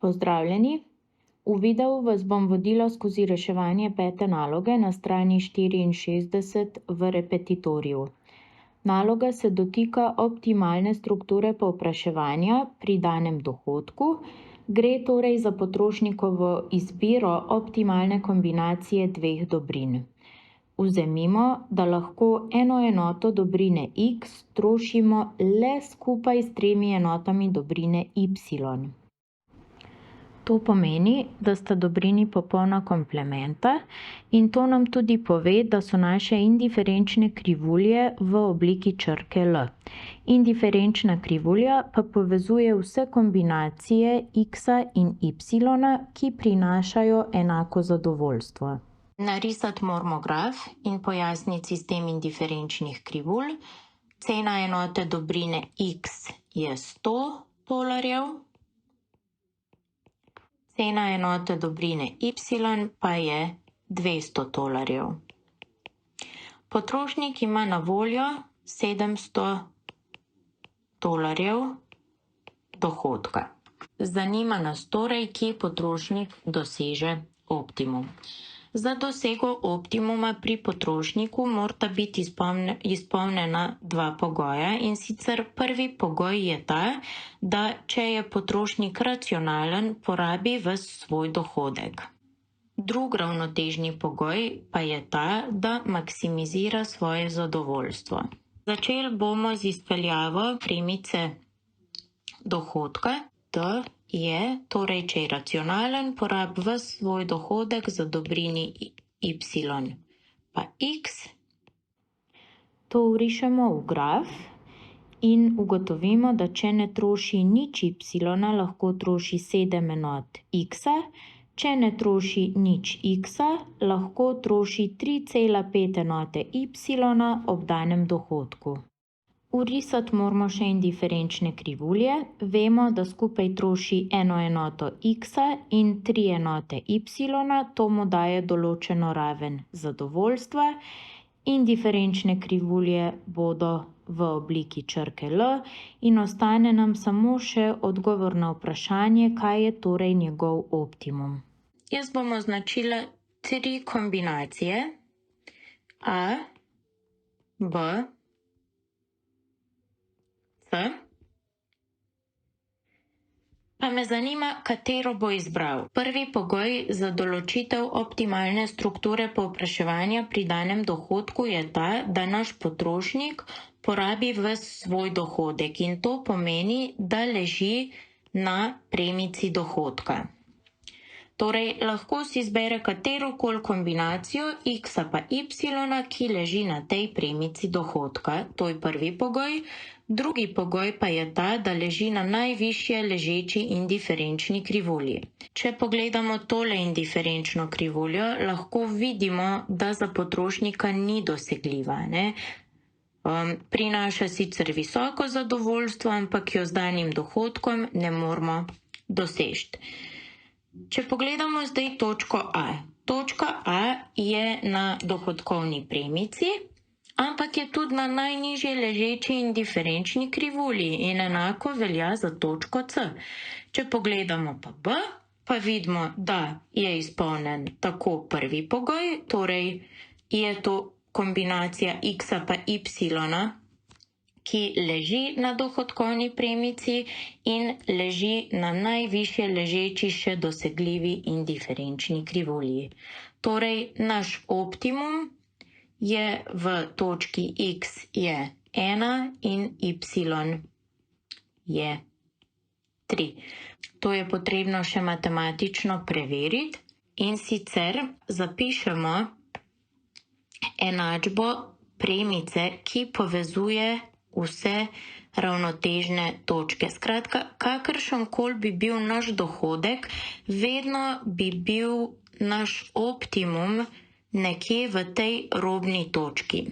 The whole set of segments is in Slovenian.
Pozdravljeni! V videu vas bom vodila skozi reševanje 5. naloge na strani 64 v repetitoriju. Naloga se dotika optimalne strukture povpraševanja pri danem dohodku. Gre torej za potrošnikovo izbiro optimalne kombinacije dveh dobrin. Vzemimo, da lahko eno enoto dobrine X trošimo le skupaj s 3 enotami dobrine Y. To pomeni, da sta dobrini popolna komplementa in to nam tudi pove, da so naše indiferenčne krivulje v obliki črke L. Indiferenčna krivulja pa povezuje vse kombinacije X in Y, ki prinašajo enako zadovoljstvo. Narisati moramo graf in pojasniti sistem indiferenčnih krivulj. Cena enote dobrine X je $100. Cena enote dobrine Y pa je $200. Potrošnik ima na voljo $700 dohodka. Zanima nas torej, kje potrošnik doseže optimum. Za dosego optimuma pri potrošniku morata biti izpolnjena dva pogoja, in sicer prvi pogoj je ta, da če je potrošnik racionalen, porabi ves svoj dohodek. Drug ravnotežni pogoj pa je ta, da maksimizira svoje zadovoljstvo. Začeli bomo z izpeljavo premice dohodka. D je, torej, če je racionalen, porabi ves svoj dohodek za dobrini Y pa X. To vrišemo v graf in ugotovimo, da če ne troši nič Y, lahko troši 7 enot X, če ne troši nič X, lahko troši 3,5 enote Y ob danem dohodku. Vrisati moramo še indiferenčne krivulje. Vemo, da skupaj troši eno enoto X in 3 enote Y, to mu daje določeno raven zadovoljstva. Indiferenčne krivulje bodo v obliki črke L in ostane nam samo še odgovor na vprašanje, kaj je torej njegov optimum. Jaz bom označila 3 kombinacije A, B, C. Pa me zanima, katero bo izbral. Prvi pogoj za določitev optimalne strukture povpraševanja pri danem dohodku je ta, da naš potrošnik porabi ves svoj dohodek, in to pomeni, da leži na premici dohodka. Torej, lahko si izbere katerokoli kombinacijo X pa Y, ki leži na tej premici dohodka. To je prvi pogoj. Drugi pogoj pa je ta, da leži na najvišje ležeči indiferenčni krivulji. Če pogledamo tole indiferenčno krivuljo, lahko vidimo, da za potrošnika ni dosegljiva, ne? Prinaša sicer visoko zadovoljstvo, ampak jo z danim dohodkom ne moremo doseči. Če pogledamo zdaj točko A. Točka A je na dohodkovni premici, ampak je tudi na najnižje ležeči indiferenčni krivulji in enako velja za točko C. Če pogledamo pa B, pa vidimo, da je izpolnjen tako prvi pogoj, torej je to kombinacija X pa Y, ki leži na dohodkovni premici in leži na najvišje ležeči še dosegljivi indiferenčni krivulji. Torej, naš optimum je v točki X je 1 in Y je 3. To je potrebno še matematično preveriti, in sicer zapišemo enačbo premice, ki povezuje vse ravnotežne točke. Skratka, kakršenkoli bi bil naš dohodek, vedno bi bil naš optimum nekje v tej robni točki.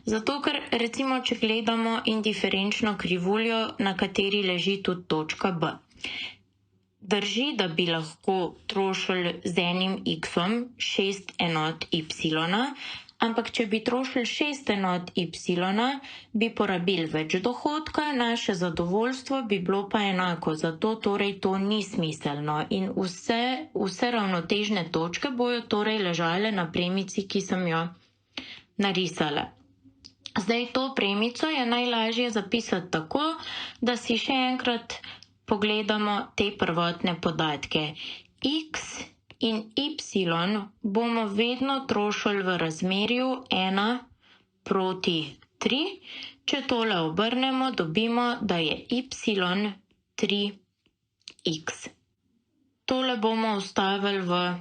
Zato, ker recimo, če gledamo indiferenčno krivuljo, na kateri leži tudi točka B. Drži, da bi lahko trošili z enim X-om 6 enot Y, ampak če bi trošili 6 enot y, bi porabili več dohodka, naše zadovoljstvo bi bilo pa enako, zato torej to ni smiselno in vse ravnotežne točke bojo torej ležale na premici, ki sem jo narisala. Zdaj to premico je najlažje zapisati tako, da si še enkrat pogledamo te prvotne podatke. X in y bomo vedno trošili v razmerju 1:3. Če tole obrnemo, dobimo, da je y 3x. Tole bomo vstavili v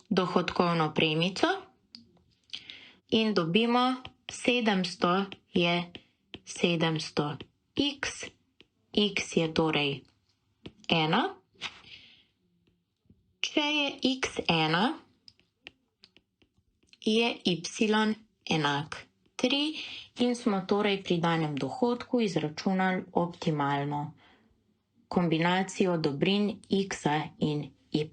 dohodkovno premico in dobimo 700 je 700x, x je torej 1. Če je x 1, je y enak 3 in smo torej pri danem dohodku izračunali optimalno kombinacijo dobrin x in y.